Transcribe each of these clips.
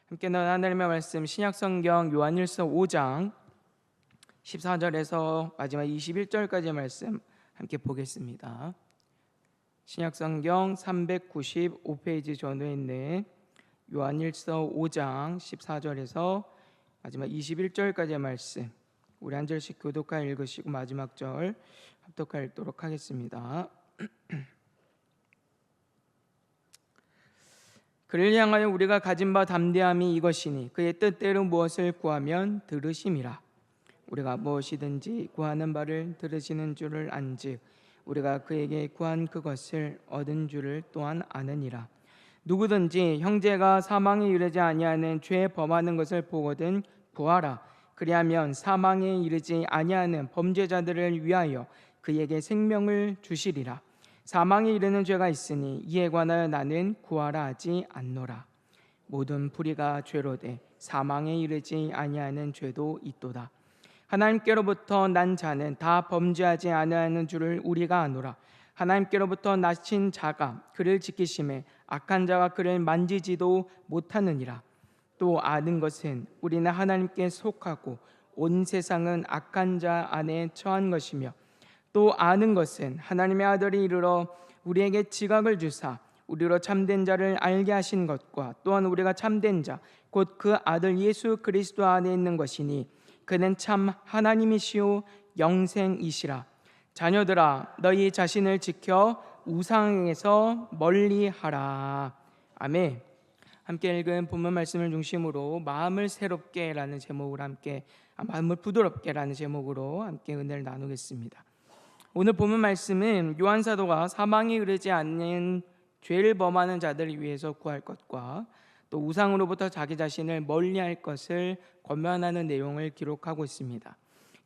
함께 나눈 하나님의 말씀 신약성경 요한일서 5장 14절에서 마지막 21절까지의 말씀 함께 보겠습니다. 신약성경 395페이지 전후에 있는 요한일서 5장 14절에서 마지막 21절까지의 말씀, 우리 한 절씩 교독하여 읽으시고 마지막 절 합독하여 읽도록 하겠습니다. 그를 향하여 우리가 가진 바 담대함이 이것이니 그의 뜻대로 무엇을 구하면 들으심이라. 우리가 무엇이든지 구하는 바를 들으시는 줄을 안즉 우리가 그에게 구한 그것을 얻은 줄을 또한 아느니라. 누구든지 형제가 사망에 이르지 아니하는 죄 범하는 것을 보거든 구하라. 그리하면 사망에 이르지 아니하는 범죄자들을 위하여 그에게 생명을 주시리라. 사망에 이르는 죄가 있으니 이에 관하여 나는 구하라 하지 않노라. 모든 불의가 죄로되 사망에 이르지 아니하는 죄도 있도다. 하나님께로부터 난 자는 다 범죄하지 아니하는 줄을 우리가 아노라. 하나님께로부터 나신 자가 그를 지키심에 악한 자가 그를 만지지도 못하느니라. 또 아는 것은 우리는 하나님께 속하고 온 세상은 악한 자 안에 처한 것이며, 또 아는 것은 하나님의 아들이 이르러 우리에게 지각을 주사 우리로 참된 자를 알게 하신 것과 또한 우리가 참된 자 곧 그 아들 예수 그리스도 안에 있는 것이니 그는 참 하나님이시오 영생이시라. 자녀들아, 너희 자신을 지켜 우상에서 멀리하라. 아멘. 함께 읽은 본문 말씀을 중심으로 마음을 새롭게라는 제목으로 마음을 부드럽게라는 제목으로 함께 은혜를 나누겠습니다. 오늘 본문 말씀은 요한 사도가 사망에 이르지 않는 죄를 범하는 자들을 위해서 구할 것과 또 우상으로부터 자기 자신을 멀리할 것을 권면하는 내용을 기록하고 있습니다.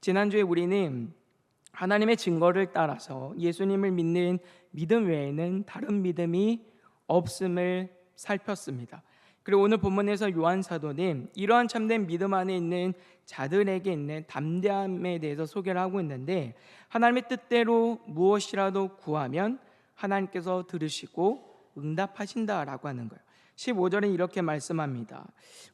지난주에 우리는 하나님의 증거를 따라서 예수님을 믿는 믿음 외에는 다른 믿음이 없음을 살폈습니다. 그리고 오늘 본문에서 요한 사도는 이러한 참된 믿음 안에 있는 자들에게 있는 담대함에 대해서 소개를 하고 있는데, 하나님의 뜻대로 무엇이라도 구하면 하나님께서 들으시고 응답하신다라고 하는 거예요. 15절은 이렇게 말씀합니다.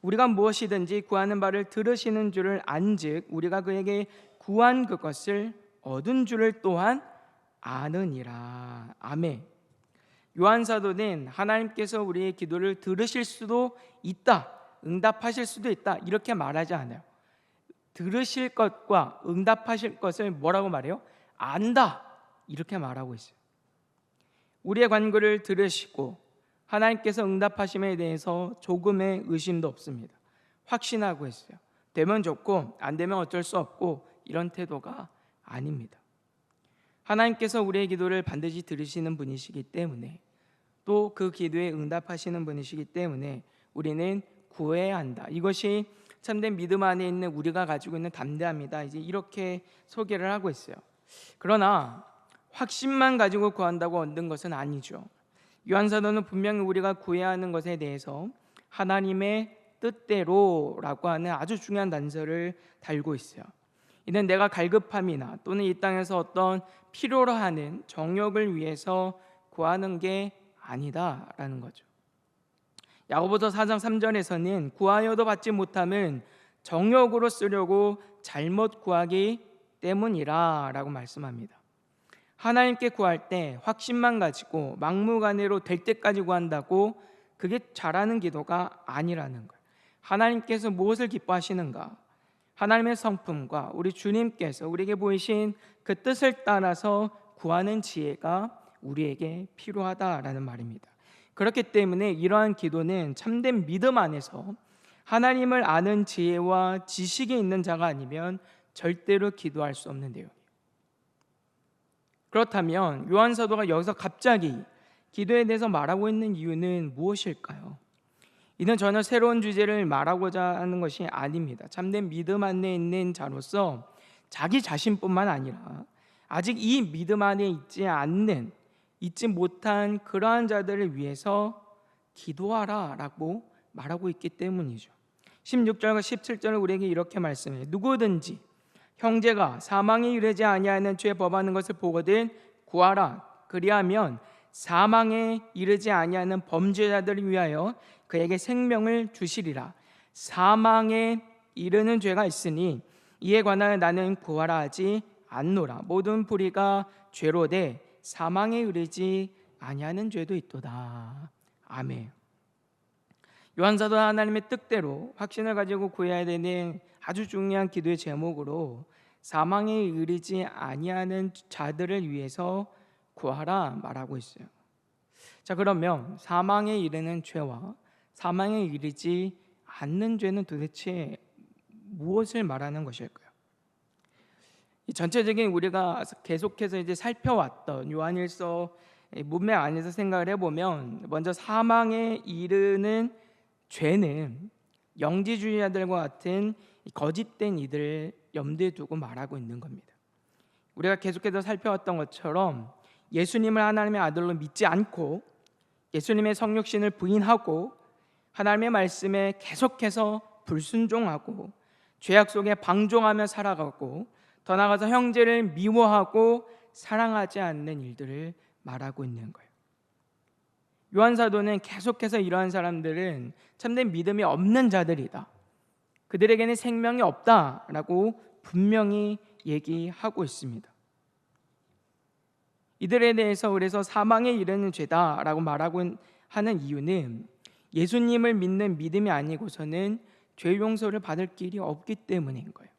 우리가 무엇이든지 구하는 바를 들으시는 줄을 안즉 우리가 그에게 구한 그것을 얻은 줄을 또한 아느니라. 아멘. 요한 사도는 하나님께서 우리의 기도를 들으실 수도 있다, 응답하실 수도 있다 이렇게 말하지 않아요. 들으실 것과 응답하실 것을 뭐라고 말해요? 안다 이렇게 말하고 있어요. 우리의 간구를 들으시고 하나님께서 응답하심에 대해서 조금의 의심도 없습니다. 확신하고 있어요. 되면 좋고 안 되면 어쩔 수 없고 이런 태도가 아닙니다. 하나님께서 우리의 기도를 반드시 들으시는 분이시기 때문에, 또 그 기도에 응답하시는 분이시기 때문에 우리는 구해야 한다. 이것이 참된 믿음 안에 있는 우리가 가지고 있는 담대함이다. 이제 이렇게 소개를 하고 있어요. 그러나 확신만 가지고 구한다고 얻는 것은 아니죠. 요한 사도는 분명히 우리가 구해야 하는 것에 대해서 하나님의 뜻대로라고 하는 아주 중요한 단서를 달고 있어요. 이는 내가 갈급함이나 또는 이 땅에서 어떤 필요로 하는 정욕을 위해서 구하는 게 아니다라는 거죠. 야고보서 4장 3절에서는 구하여도 받지 못함은 정욕으로 쓰려고 잘못 구하기 때문이라 라고 말씀합니다. 하나님께 구할 때 확신만 가지고 막무가내로 될 때까지 구한다고 그게 잘하는 기도가 아니라는 거예요. 하나님께서 무엇을 기뻐하시는가? 하나님의 성품과 우리 주님께서 우리에게 보이신 그 뜻을 따라서 구하는 지혜가 우리에게 필요하다라는 말입니다. 그렇기 때문에 이러한 기도는 참된 믿음 안에서 하나님을 아는 지혜와 지식이 있는 자가 아니면 절대로 기도할 수 없는 내용이에요. 그렇다면 요한 사도가 여기서 갑자기 기도에 대해서 말하고 있는 이유는 무엇일까요? 이는 전혀 새로운 주제를 말하고자 하는 것이 아닙니다. 참된 믿음 안에 있는 자로서 자기 자신뿐만 아니라 아직 이 믿음 안에 있지 못한 그러한 자들을 위해서 기도하라라고 말하고 있기 때문이죠. 16절과 17절을 우리에게 이렇게 말씀해요. 누구든지 형제가 사망에 이르지 아니하는 죄 범하는 것을 보거든 구하라. 그리하면 사망에 이르지 아니하는 범죄자들을 위하여 그에게 생명을 주시리라. 사망에 이르는 죄가 있으니 이에 관하여 나는 구하라 하지 않노라. 모든 불의가 죄로되 사망에 이르지 아니하는 죄도 있도다. 아멘. 요한사도 하나님의 뜻대로 확신을 가지고 구해야 되는 아주 중요한 기도의 제목으로 사망에 이르지 아니하는 자들을 위해서 구하라 말하고 있어요. 자, 그러면 사망에 이르는 죄와 사망에 이르지 않는 죄는 도대체 무엇을 말하는 것일까요? 이 전체적인 우리가 계속해서 이제 살펴왔던 요한일서 문맥 안에서 생각을 해보면, 먼저 사망에 이르는 죄는 영지주의자들과 같은 거짓된 이들을 염두에 두고 말하고 있는 겁니다. 우리가 계속해서 살펴왔던 것처럼 예수님을 하나님의 아들로 믿지 않고 예수님의 성육신을 부인하고 하나님의 말씀에 계속해서 불순종하고 죄악 속에 방종하며 살아가고 더 나아가서 형제를 미워하고 사랑하지 않는 일들을 말하고 있는 거예요. 요한사도는 계속해서 이러한 사람들은 참된 믿음이 없는 자들이다, 그들에게는 생명이 없다라고 분명히 얘기하고 있습니다. 이들에 대해서 그래서 사망에 이르는 죄다라고 말하고 하는 이유는 예수님을 믿는 믿음이 아니고서는 죄 용서를 받을 길이 없기 때문인 거예요.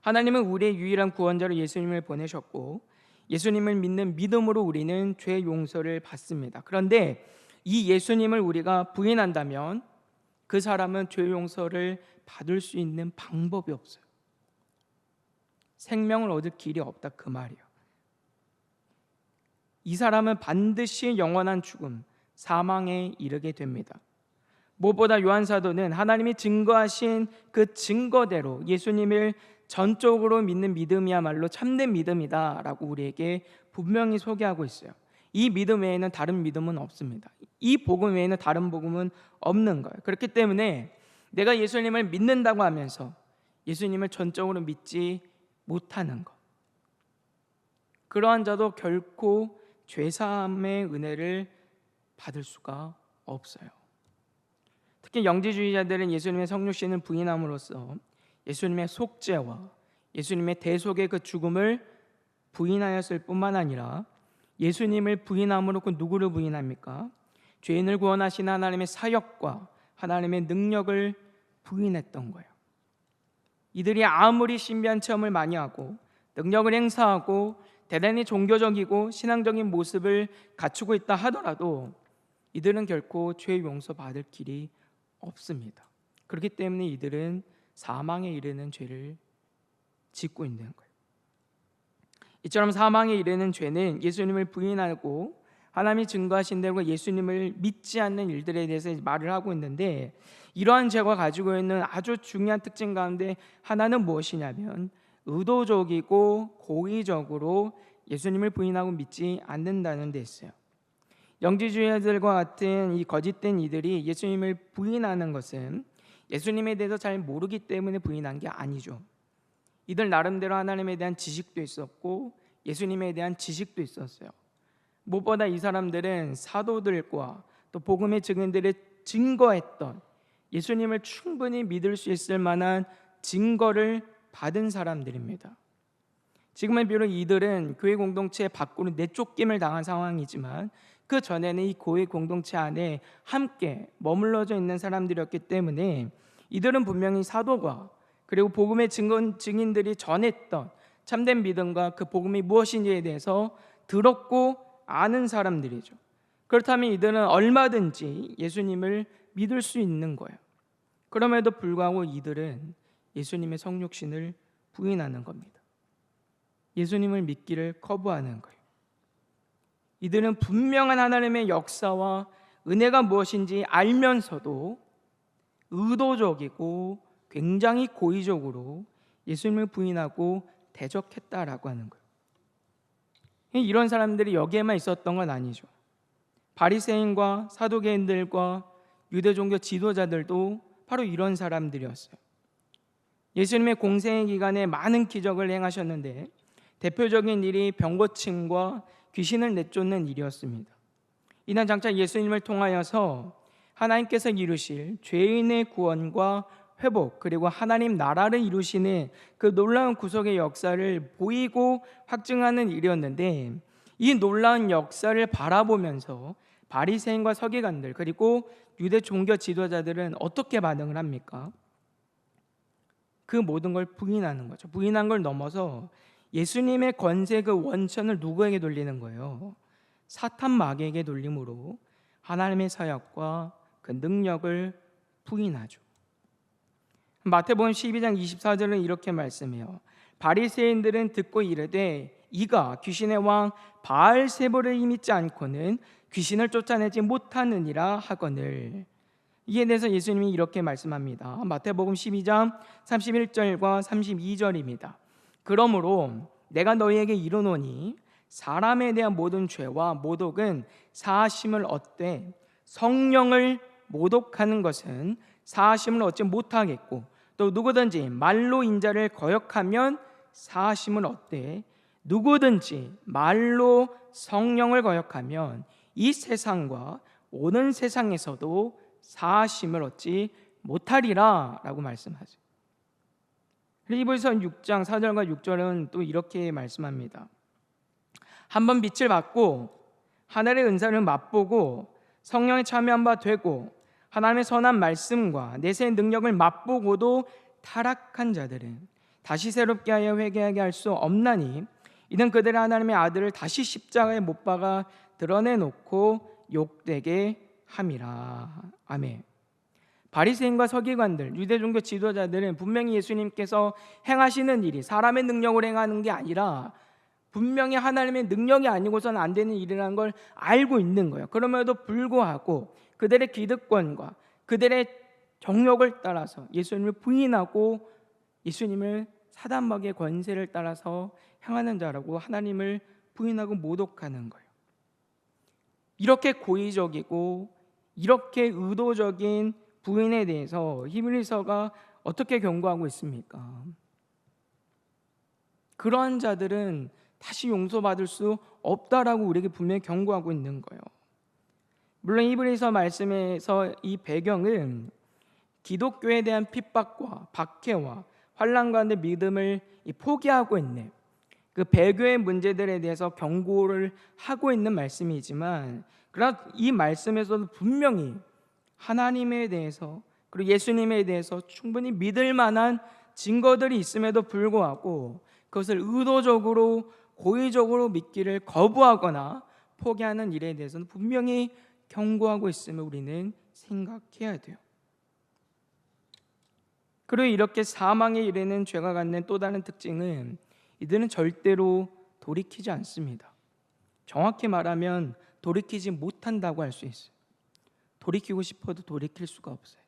하나님은 우리의 유일한 구원자로 예수님을 보내셨고 예수님을 믿는 믿음으로 우리는 죄 용서를 받습니다. 그런데 이 예수님을 우리가 부인한다면 그 사람은 죄 용서를 받을 수 있는 방법이 없어요. 생명을 얻을 길이 없다, 그 말이에요. 이 사람은 반드시 영원한 죽음, 사망에 이르게 됩니다. 무엇보다 요한사도는 하나님이 증거하신 그 증거대로 예수님을 전적으로 믿는 믿음이야말로 참된 믿음이다라고 우리에게 분명히 소개하고 있어요. 이 믿음 외에는 다른 믿음은 없습니다. 이 복음 외에는 다른 복음은 없는 거예요. 그렇기 때문에 내가 예수님을 믿는다고 하면서 예수님을 전적으로 믿지 못하는 것, 그러한 자도 결코 죄사함의 은혜를 받을 수가 없어요. 특히 영지주의자들은 예수님의 성육신을 부인함으로써 예수님의 속죄와 예수님의 대속의 그 죽음을 부인하였을 뿐만 아니라 예수님을 부인함으로 그 누구를 부인합니까? 죄인을 구원하신 하나님의 사역과 하나님의 능력을 부인했던 거예요. 이들이 아무리 신비한 체험을 많이 하고 능력을 행사하고 대단히 종교적이고 신앙적인 모습을 갖추고 있다 하더라도 이들은 결코 죄 용서 받을 길이 없습니다. 그렇기 때문에 이들은 사망에 이르는 죄를 짓고 있는 거예요. 이처럼 사망에 이르는 죄는 예수님을 부인하고 하나님이 증거하신 대로 예수님을 믿지 않는 일들에 대해서 말을 하고 있는데, 이러한 죄가 가지고 있는 아주 중요한 특징 가운데 하나는 무엇이냐면 의도적이고 고의적으로 예수님을 부인하고 믿지 않는다는 데 있어요. 영지주의자들과 같은 이 거짓된 이들이 예수님을 부인하는 것은 예수님에 대해서 잘 모르기 때문에 부인한 게 아니죠. 이들 나름대로 하나님에 대한 지식도 있었고 예수님에 대한 지식도 있었어요. 무엇보다 이 사람들은 사도들과 또 복음의 증인들이 증거했던 예수님을 충분히 믿을 수 있을 만한 증거를 받은 사람들입니다. 지금은 비록 이들은 교회 공동체 밖으로 내쫓김을 당한 상황이지만 그 전에는 이 교회 공동체 안에 함께 머물러져 있는 사람들이었기 때문에 이들은 분명히 사도가 그리고 복음의 증인들이 전했던 참된 믿음과 그 복음이 무엇인지에 대해서 들었고 아는 사람들이죠. 그렇다면 이들은 얼마든지 예수님을 믿을 수 있는 거예요. 그럼에도 불구하고 이들은 예수님의 성육신을 부인하는 겁니다. 예수님을 믿기를 거부하는 거예요. 이들은 분명한 하나님의 역사와 은혜가 무엇인지 알면서도 의도적이고 굉장히 고의적으로 예수님을 부인하고 대적했다라고 하는 거예요. 이런 사람들이 여기에만 있었던 건 아니죠. 바리새인과 사두개인들과 유대 종교 지도자들도 바로 이런 사람들이었어요. 예수님의 공생의 기간에 많은 기적을 행하셨는데 대표적인 일이 병 고침과 귀신을 내쫓는 일이었습니다. 이날 장차 예수님을 통하여서 하나님께서 이루실 죄인의 구원과 회복, 그리고 하나님 나라를 이루시는 그 놀라운 구속의 역사를 보이고 확증하는 일이었는데, 이 놀라운 역사를 바라보면서 바리새인과 서기관들 그리고 유대 종교 지도자들은 어떻게 반응을 합니까? 그 모든 걸 부인하는 거죠. 부인한 걸 넘어서 예수님의 권세, 그 원천을 누구에게 돌리는 거예요? 사탄 마귀에게 돌림으로 하나님의 사역과 그 능력을 부인하죠. 마태복음 12장 24절은 이렇게 말씀해요. 바리새인들은 듣고 이르되 이가 귀신의 왕 바알세불을 믿지 않고는 귀신을 쫓아내지 못하느니라 하거늘. 이에 대해서 예수님이 이렇게 말씀합니다. 마태복음 12장 31절과 32절입니다. 그러므로 내가 너희에게 이르노니 사람에 대한 모든 죄와 모독은 사하심을 얻되 성령을 모독하는 것은 사하심을 얻지 못하겠고, 또 누구든지 말로 인자를 거역하면 사하심을 얻되 누구든지 말로 성령을 거역하면 이 세상과 오는 세상에서도 사하심을 얻지 못하리라 라고 말씀하죠. 히브리서 6장 4절과 6절은 또 이렇게 말씀합니다. 한번 빛을 받고 하늘의 은사를 맛보고 성령에 참여한 바 되고 하나님의 선한 말씀과 내세의 능력을 맛보고도 타락한 자들은 다시 새롭게 하여 회개하게 할 수 없나니 이는 그들의 하나님의 아들을 다시 십자가에 못 박아 드러내놓고 욕되게 함이라. 아멘. 바리새인과 서기관들, 유대 종교 지도자들은 분명히 예수님께서 행하시는 일이 사람의 능력으로 행하는 게 아니라 분명히 하나님의 능력이 아니고서는 안 되는 일이라는 걸 알고 있는 거예요. 그럼에도 불구하고 그들의 기득권과 그들의 정욕을 따라서 예수님을 부인하고 예수님을 사단마귀의 권세를 따라서 행하는 자라고 하나님을 부인하고 모독하는 거예요. 이렇게 고의적이고 이렇게 의도적인 부인에 대해서 히브리서가 어떻게 경고하고 있습니까? 그러한 자들은 다시 용서받을 수 없다라고 우리에게 분명히 경고하고 있는 거예요. 물론 히브리서 말씀에서 이 배경은 기독교에 대한 핍박과 박해와 환난 가운데 믿음을 포기하고 있는 그 배교의 문제들에 대해서 경고를 하고 있는 말씀이지만, 그러나 이 말씀에서도 분명히 하나님에 대해서 그리고 예수님에 대해서 충분히 믿을 만한 증거들이 있음에도 불구하고 그것을 의도적으로 고의적으로 믿기를 거부하거나 포기하는 일에 대해서는 분명히 경고하고 있음을 우리는 생각해야 돼요. 그리고 이렇게 사망에 이르는 죄가 갖는 또 다른 특징은 이들은 절대로 돌이키지 않습니다. 정확히 말하면 돌이키지 못한다고 할 수 있어요. 돌이키고 싶어도 돌이킬 수가 없어요.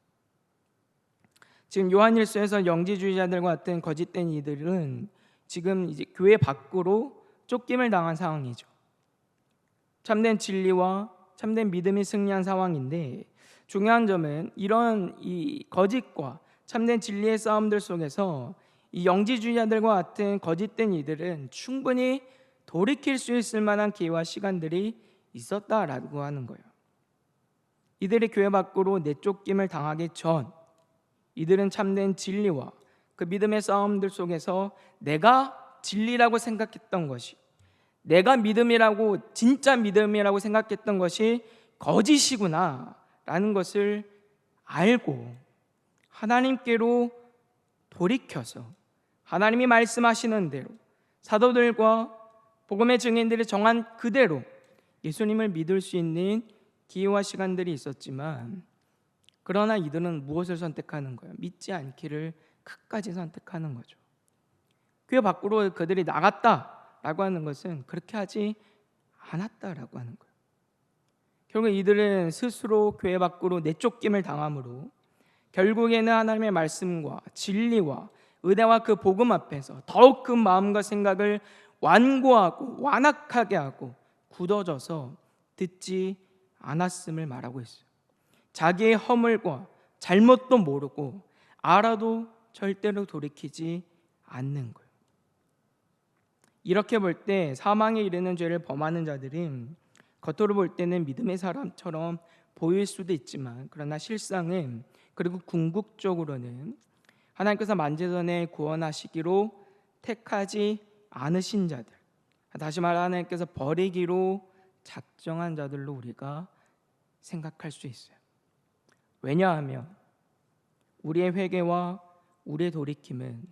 지금 요한일서에서 영지주의자들과 같은 거짓된 이들은 지금 이제 교회 밖으로 쫓김을 당한 상황이죠. 참된 진리와 참된 믿음이 승리한 상황인데, 중요한 점은 이런 이 거짓과 참된 진리의 싸움들 속에서 이 영지주의자들과 같은 거짓된 이들은 충분히 돌이킬 수 있을 만한 기회와 시간들이 있었다라고 하는 거예요. 이들이 교회 밖으로 내쫓김을 당하기 전 이들은 참된 진리와 그 믿음의 싸움들 속에서 내가 진리라고 생각했던 것이, 내가 믿음이라고 진짜 믿음이라고 생각했던 것이 거짓이구나 라는 것을 알고 하나님께로 돌이켜서 하나님이 말씀하시는 대로 사도들과 복음의 증인들이 정한 그대로 예수님을 믿을 수 있는 기회와 시간들이 있었지만, 그러나 이들은 무엇을 선택하는 거예요? 믿지 않기를 끝까지 선택하는 거죠. 교회 밖으로 그들이 나갔다라고 하는 것은 그렇게 하지 않았다라고 하는 거예요. 결국 이들은 스스로 교회 밖으로 내쫓김을 당함으로 결국에는 하나님의 말씀과 진리와 은혜와 그 복음 앞에서 더욱 그 마음과 생각을 완고하고 완악하게 하고 굳어져서 듣지 않았음을 말하고 있어요. 자기의 허물과 잘못도 모르고 알아도 절대로 돌이키지 않는 거예요. 이렇게 볼 때 사망에 이르는 죄를 범하는 자들은 겉으로 볼 때는 믿음의 사람처럼 보일 수도 있지만, 그러나 실상은, 그리고 궁극적으로는 하나님께서 만재전에 구원하시기로 택하지 않으신 자들, 다시 말해 하나님께서 버리기로 작정한 자들로 우리가 생각할 수 있어요. 왜냐하면 우리의 회개와 우리의 돌이킴은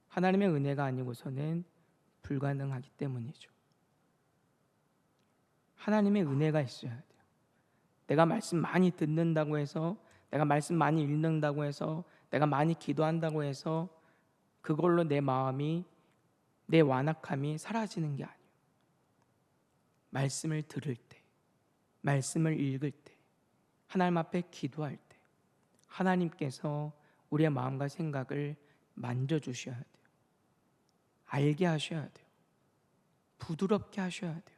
하나님의 은혜가 아니고서는 불가능하기 때문이죠. 하나님의 은혜가 있어야 돼요. 내가 말씀 많이 듣는다고 해서, 내가 말씀 많이 읽는다고 해서, 내가 많이 기도한다고 해서 그걸로 내 마음이, 내 완악함이 사라지는 게 아니에요. 말씀을 들을 때, 말씀을 읽을 때, 하나님 앞에 기도할 때 하나님께서 우리의 마음과 생각을 만져주셔야 돼요. 알게 하셔야 돼요. 부드럽게 하셔야 돼요.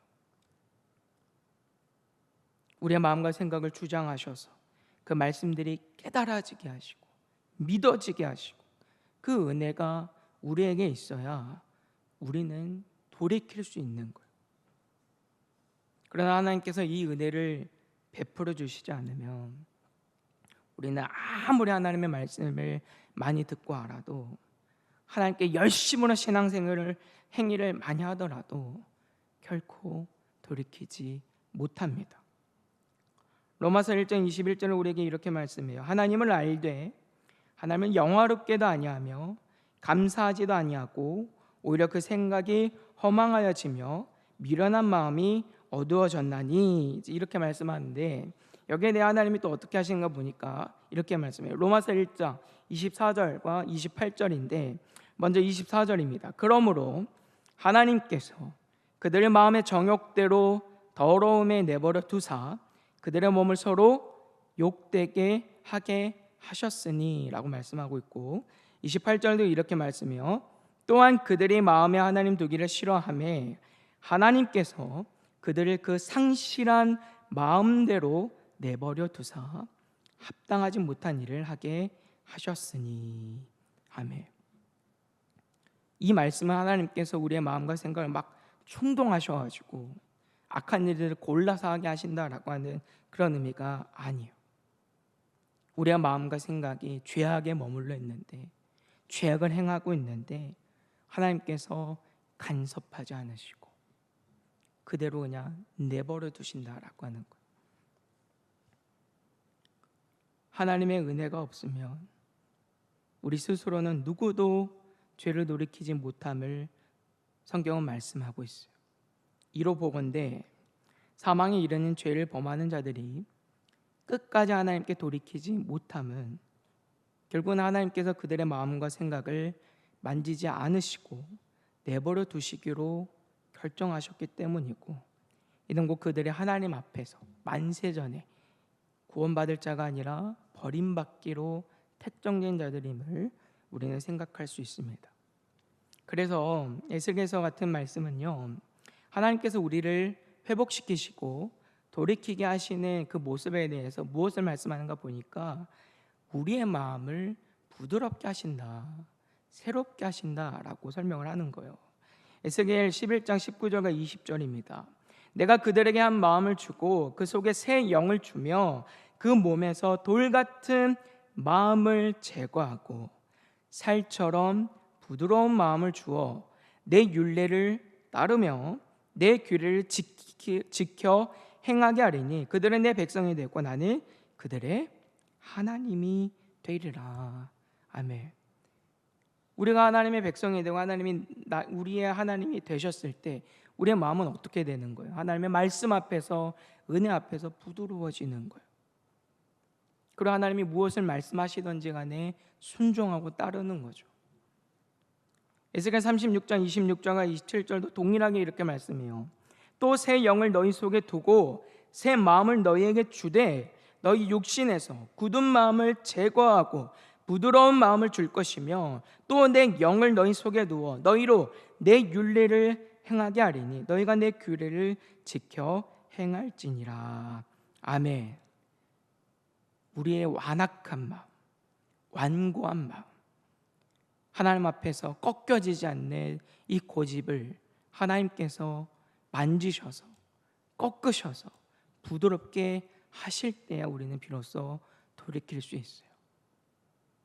우리의 마음과 생각을 주장하셔서 그 말씀들이 깨달아지게 하시고 믿어지게 하시고, 그 은혜가 우리에게 있어야 우리는 돌이킬 수 있는 거예요. 그러나 하나님께서 이 은혜를 베풀어 주시지 않으면 우리는 아무리 하나님의 말씀을 많이 듣고 알아도, 하나님께 열심으로 신앙생활을, 행위를 많이 하더라도 결코 돌이키지 못합니다. 로마서 1장 21절을 우리에게 이렇게 말씀해요. 하나님을 알되 하나님은 영화롭게도 아니하며 감사하지도 아니하고 오히려 그 생각이 허망하여지며 미련한 마음이 어두워졌나니, 이렇게 말씀하는데, 여기에 대해 하나님이 또 어떻게 하시는가 보니까 이렇게 말씀해요. 로마서 1장 24절과 28절인데 먼저 24절입니다. 그러므로 하나님께서 그들의 마음의 정욕대로 더러움에 내버려 두사 그들의 몸을 서로 욕되게 하게 하셨으니 라고 말씀하고 있고, 28절도 이렇게 말씀해요. 또한 그들이 마음에 하나님 두기를 싫어하며 하나님께서 그들을 그 상실한 마음대로 내버려 두사 합당하지 못한 일을 하게 하셨으니. 아멘. 이 말씀은 하나님께서 우리의 마음과 생각을 막 충동하셔가지고 악한 일들을 골라서 하게 하신다라고 하는 그런 의미가 아니에요. 우리의 마음과 생각이 죄악에 머물러 있는데, 죄악을 행하고 있는데 하나님께서 간섭하지 않으시고 그대로 그냥 내버려 두신다라고 하는 거예요. 하나님의 은혜가 없으면 우리 스스로는 누구도 죄를 돌이키지 못함을 성경은 말씀하고 있어요. 이로 보건대 사망에 이르는 죄를 범하는 자들이 끝까지 하나님께 돌이키지 못함은 결국은 하나님께서 그들의 마음과 생각을 만지지 않으시고 내버려 두시기로 결정하셨기 때문이고, 이는 곧 그들의 하나님 앞에서 만세전에 구원받을 자가 아니라 버림받기로 택정된 자들임을 우리는 생각할 수 있습니다. 그래서 에스겔서 같은 말씀은요, 하나님께서 우리를 회복시키시고 돌이키게 하시는 그 모습에 대해서 무엇을 말씀하는가 보니까 우리의 마음을 부드럽게 하신다, 새롭게 하신다라고 설명을 하는 거예요. 에스겔 11장 19절과 20절입니다. 내가 그들에게 한 마음을 주고 그 속에 새 영을 주며 그 몸에서 돌 같은 마음을 제거하고 살처럼 부드러운 마음을 주어 내 율례를 따르며 내 규례를 지켜 행하게 하리니 그들은 내 백성이 되고 나는 그들의 하나님이 되리라. 아멘. 우리가 하나님의 백성이 되고 하나님이 우리의 하나님이 되셨을 때 우리의 마음은 어떻게 되는 거예요? 하나님의 말씀 앞에서, 은혜 앞에서 부드러워지는 거예요. 그리고 하나님이 무엇을 말씀하시든지 간에 순종하고 따르는 거죠. 에스겔 36장 26절과 27절도 동일하게 이렇게 말씀해요. 또 새 영을 너희 속에 두고 새 마음을 너희에게 주되 너희 육신에서 굳은 마음을 제거하고 부드러운 마음을 줄 것이며 또 내 영을 너희 속에 두어 너희로 내 율례를 행하게 하리니 너희가 내 규례를 지켜 행할지니라. 아멘. 우리의 완악한 마음, 완고한 마음, 하나님 앞에서 꺾여지지 않는 이 고집을 하나님께서 만지셔서 꺾으셔서 부드럽게 하실 때야 우리는 비로소 돌이킬 수 있어요.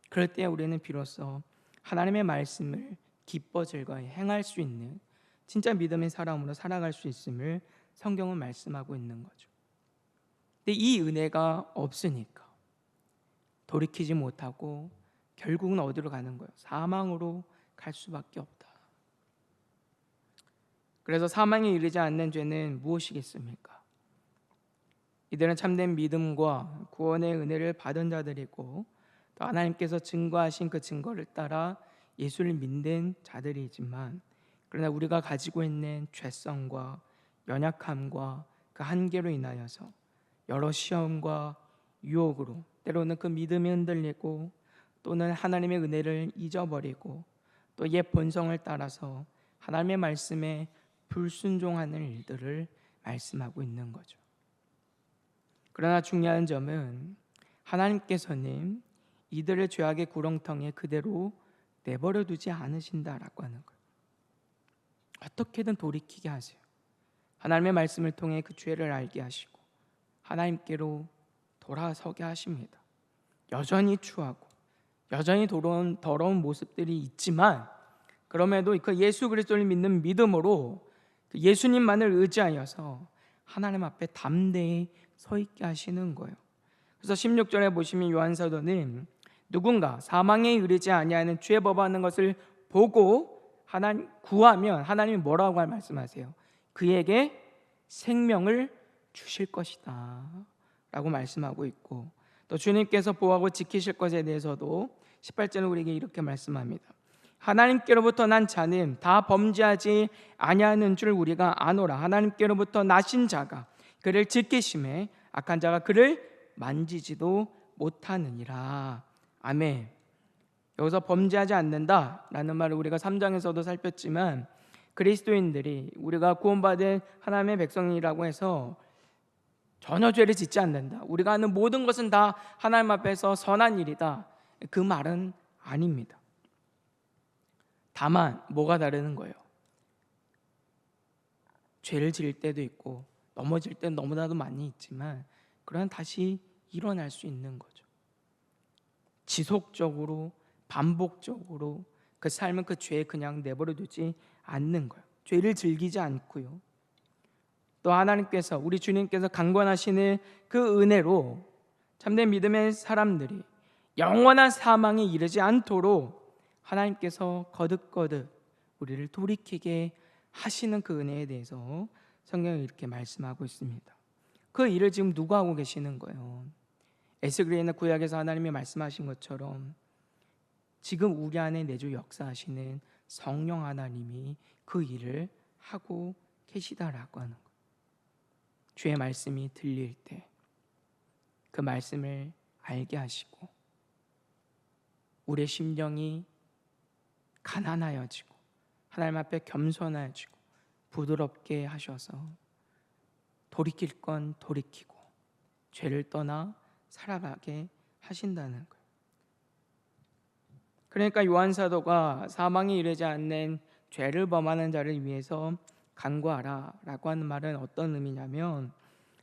그럴 때 우리는 비로소 하나님의 말씀을 기뻐 즐거이 행할 수 있는 진짜 믿음의 사람으로 살아갈 수 있음을 성경은 말씀하고 있는 거죠. 근데 이 은혜가 없으니까 돌이키지 못하고 결국은 어디로 가는 거예요? 사망으로 갈 수밖에 없다. 그래서 사망에 이르지 않는 죄는 무엇이겠습니까? 이들은 참된 믿음과 구원의 은혜를 받은 자들이고 또 하나님께서 증거하신 그 증거를 따라 예수를 믿는 자들이지만, 그러나 우리가 가지고 있는 죄성과 연약함과 그 한계로 인하여서 여러 시험과 유혹으로 때로는 그 믿음이 흔들리고 또는 하나님의 은혜를 잊어버리고 또 옛 본성을 따라서 하나님의 말씀에 불순종하는 일들을 말씀하고 있는 거죠. 그러나 중요한 점은 하나님께서는 이들을 죄악의 구렁텅이에 그대로 내버려 두지 않으신다라고 하는 거예요. 어떻게든 돌이키게 하세요. 하나님의 말씀을 통해 그 죄를 알게 하시고 하나님께로 돌아서게 하십니다. 여전히 추하고 여전히 더러운 모습들이 있지만, 그럼에도 그 예수 그리스도를 믿는 믿음으로 그 예수님만을 의지하여서 하나님 앞에 담대히 서 있게 하시는 거예요. 그래서 16절에 보시면 요한사도는 누군가 사망에 이르지 아니하는 죄 범하는 것을 보고 하나님 구하면 하나님이 뭐라고 말씀하세요? 그에게 생명을 주실 것이다 라고 말씀하고 있고, 또 주님께서 보호하고 지키실 것에 대해서도 18절은 우리에게 이렇게 말씀합니다. 하나님께로부터 난 자는 다 범죄하지 아니하는 줄 우리가 아노라. 하나님께로부터 나신 자가 그를 지키심에 악한 자가 그를 만지지도 못하느니라. 아멘. 여기서 범죄하지 않는다라는 말을 우리가 3장에서도 살폈지만, 그리스도인들이 우리가 구원받은 하나님의 백성이라고 해서 전혀 죄를 짓지 않는다, 우리가 하는 모든 것은 다 하나님 앞에서 선한 일이다, 그 말은 아닙니다. 다만 뭐가 다르는 거예요? 죄를 지을 때도 있고 넘어질 때는 너무나도 많이 있지만 그러나 다시 일어날 수 있는 거죠. 지속적으로 반복적으로 그 삶은 그 죄에 그냥 내버려 두지 않는 거예요. 죄를 즐기지 않고요. 또 하나님께서, 우리 주님께서 강권하시는 그 은혜로 참된 믿음의 사람들이 영원한 사망에 이르지 않도록 하나님께서 거듭거듭 우리를 돌이키게 하시는 그 은혜에 대해서 성경이 이렇게 말씀하고 있습니다. 그 일을 지금 누가 하고 계시는 거예요? 에스겔이나 구약에서 하나님이 말씀하신 것처럼 지금 우리 안에 내주 역사하시는 성령 하나님이 그 일을 하고 계시다라고 하는 거예요. 주의 말씀이 들릴 때 그 말씀을 알게 하시고 우리의 심령이 가난하여지고 하나님 앞에 겸손해지고 부드럽게 하셔서 돌이킬 건 돌이키고 죄를 떠나 살아가게 하신다는 거예요. 그러니까 요한사도가 사망에 이르지 않는 죄를 범하는 자를 위해서 간구하라 라고 하는 말은 어떤 의미냐면,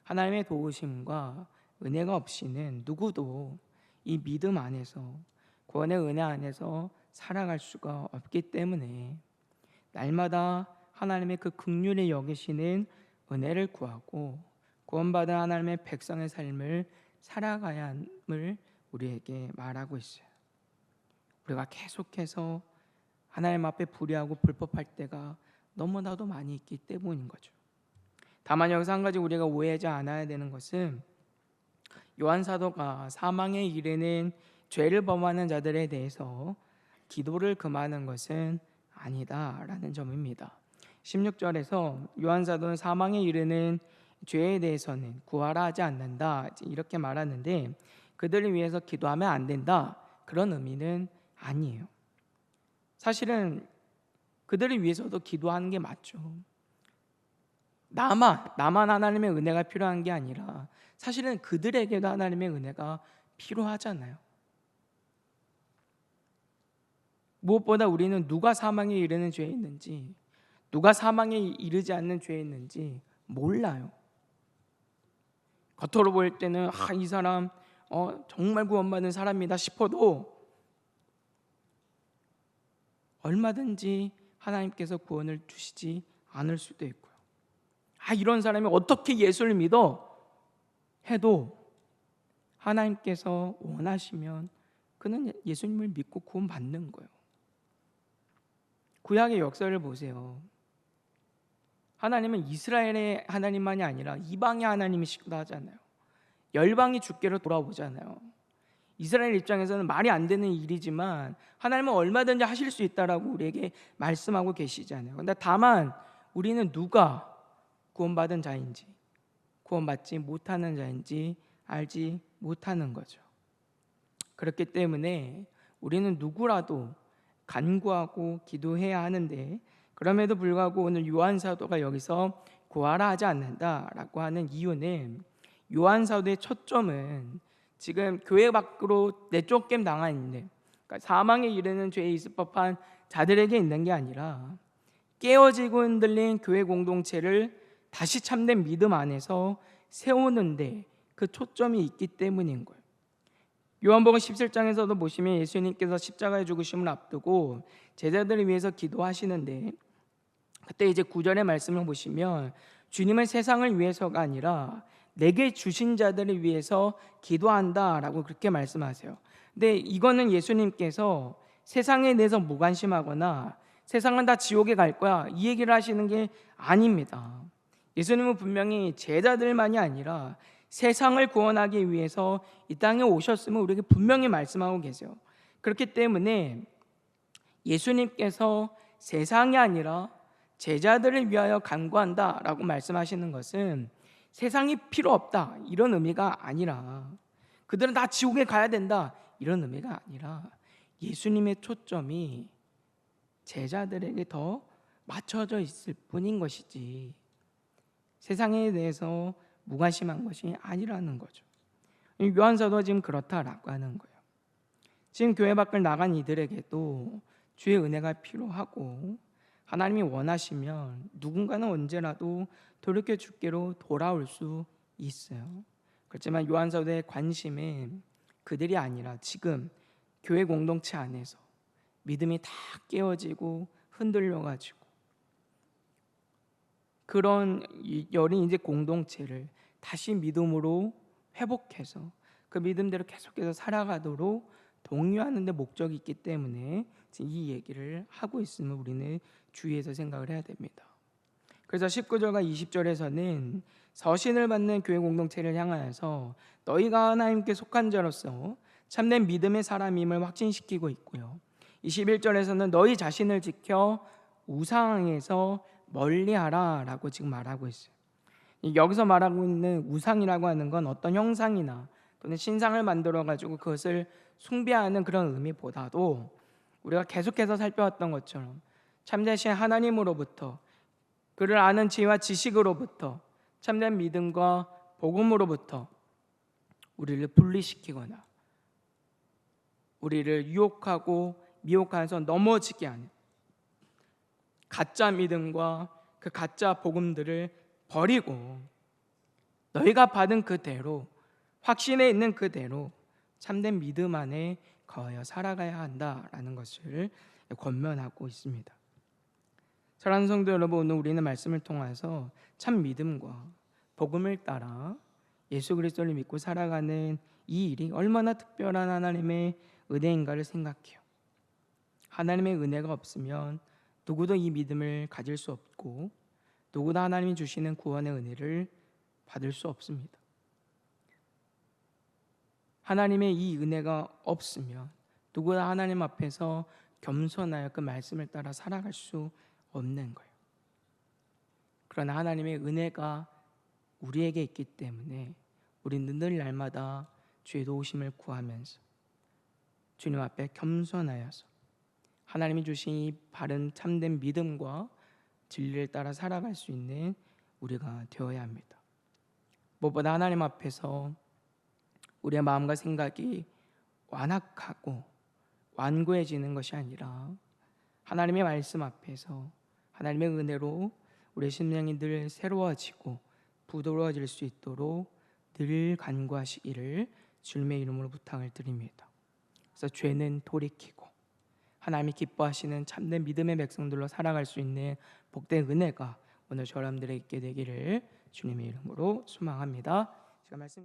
하나님의 도우심과 은혜가 없이는 누구도 이 믿음 안에서, 구원의 은혜 안에서 살아갈 수가 없기 때문에 날마다 하나님의 그 긍휼히 여기시는 은혜를 구하고 구원받은 하나님의 백성의 삶을 살아가야 함을 우리에게 말하고 있어요. 우리가 계속해서 하나님 앞에 불의하고 불법할 때가 너무나도 많이 있기 때문인 거죠. 다만 여기서 한 가지 우리가 오해하지 않아야 되는 것은, 요한사도가 사망에 이르는 죄를 범하는 자들에 대해서 기도를 금하는 것은 아니다라는 점입니다. 16절에서 요한사도는 사망에 이르는 죄에 대해서는 구하라 하지 않는다 이렇게 말하는데, 그들을 위해서 기도하면 안 된다 그런 의미는 아니에요. 사실은 그들을 위해서도 기도하는 게 맞죠. 나만 하나님의 은혜가 필요한 게 아니라 사실은 그들에게도 하나님의 은혜가 필요하잖아요. 무엇보다 우리는 누가 사망에 이르는 죄에 있는지, 누가 사망에 이르지 않는 죄에 있는지 몰라요. 겉으로 보일 때는 이 사람 정말 구원받은 사람이다 싶어도 얼마든지 하나님께서 구원을 주시지 않을 수도 있고요. 이런 사람이 어떻게 예수를 믿어 해도 하나님께서 원하시면 그는 예수님을 믿고 구원받는 거예요. 구약의 역사를 보세요. 하나님은 이스라엘의 하나님만이 아니라 이방의 하나님이시기도 하잖아요. 열방이 주께로 돌아오잖아요. 이스라엘 입장에서는 말이 안 되는 일이지만 하나님은 얼마든지 하실 수 있다라고 우리에게 말씀하고 계시잖아요. 그런데 다만 우리는 누가 구원받은 자인지 구원받지 못하는 자인지 알지 못하는 거죠. 그렇기 때문에 우리는 누구라도 간구하고 기도해야 하는데, 그럼에도 불구하고 오늘 요한 사도가 여기서 구하라 하지 않는다라고 하는 이유는, 요한 사도의 초점은 지금 교회 밖으로 내쫓김 당한 있는, 그러니까 사망에 이르는 죄에 있을 법한 자들에게 있는 게 아니라 깨어지고 흔들린 교회 공동체를 다시 참된 믿음 안에서 세우는데 그 초점이 있기 때문인 거예요. 요한복음 17장에서도 보시면 예수님께서 십자가의 죽으심을 앞두고 제자들을 위해서 기도하시는데, 그때 이제 9절의 말씀을 보시면 주님은 세상을 위해서가 아니라 내게 주신 자들을 위해서 기도한다라고 그렇게 말씀하세요. 근데 이거는 예수님께서 세상에 대해서 무관심하거나 세상은 다 지옥에 갈 거야 이 얘기를 하시는 게 아닙니다. 예수님은 분명히 제자들만이 아니라 세상을 구원하기 위해서 이 땅에 오셨음을 우리에게 분명히 말씀하고 계세요. 그렇기 때문에 예수님께서 세상이 아니라 제자들을 위하여 간구한다라고 말씀하시는 것은 세상이 필요 없다 이런 의미가 아니라, 그들은 다 지옥에 가야 된다 이런 의미가 아니라, 예수님의 초점이 제자들에게 더 맞춰져 있을 뿐인 것이지 세상에 대해서 무관심한 것이 아니라는 거죠. 요한사도가 지금 그렇다라고 하는 거예요. 지금 교회 밖을 나간 이들에게도 주의 은혜가 필요하고, 하나님이 원하시면 누군가는 언제라도 돌이켜 주께로 돌아올 수 있어요. 그렇지만 요한사도의 관심은 그들이 아니라 지금 교회 공동체 안에서 믿음이 다 깨어지고 흔들려가지고 그런 여린 이제 공동체를 다시 믿음으로 회복해서 그 믿음대로 계속해서 살아가도록 독려하는 데 목적이 있기 때문에 지금 이 얘기를 하고 있음을 우리는 주의해서 생각을 해야 됩니다. 그래서 19절과 20절에서는 서신을 받는 교회 공동체를 향하여서 너희가 하나님께 속한 자로서 참된 믿음의 사람임을 확신시키고 있고요. 21절에서는 너희 자신을 지켜 우상에서 멀리하라 라고 지금 말하고 있어요. 여기서 말하고 있는 우상이라고 하는 건 어떤 형상이나 또는 신상을 만들어 가지고 그것을 숭배하는 그런 의미보다도 우리가 계속해서 살펴왔던 것처럼 참되신 하나님으로부터, 그를 아는 지혜와 지식으로부터, 참된 믿음과 복음으로부터 우리를 분리시키거나 우리를 유혹하고 미혹하여서 넘어지게 하는 가짜 믿음과 그 가짜 복음들을 버리고 너희가 받은 그대로, 확신에 있는 그대로 참된 믿음 안에 거하여 살아가야 한다라는 것을 권면하고 있습니다. 사랑하는 성도 여러분, 오늘 우리는 말씀을 통해서 참 믿음과 복음을 따라 예수 그리스도를 믿고 살아가는 이 일이 얼마나 특별한 하나님의 은혜인가를 생각해요. 하나님의 은혜가 없으면 누구도 이 믿음을 가질 수 없고 누구도 하나님이 주시는 구원의 은혜를 받을 수 없습니다. 하나님의 이 은혜가 없으면 누구나 하나님 앞에서 겸손하여 그 말씀을 따라 살아갈 수 없는 거예요. 그러나 하나님의 은혜가 우리에게 있기 때문에 우리는 늘 날마다 주의 도우심을 구하면서 주님 앞에 겸손하여서 하나님이 주신 이 바른 참된 믿음과 진리를 따라 살아갈 수 있는 우리가 되어야 합니다. 무엇보다 하나님 앞에서 우리의 마음과 생각이 완악하고 완고해지는 것이 아니라 하나님의 말씀 앞에서 하나님의 은혜로 우리의 심령이 늘 새로워지고 부드러워질 수 있도록 늘 간구하시기를 주님의 이름으로 부탁을 드립니다. 그래서 죄는 돌이키고 하나님이 기뻐하시는 참된 믿음의 백성들로 살아갈 수 있는 복된 은혜가 오늘 저람들에게 있게 되기를 주님의 이름으로 소망합니다. 제가 말씀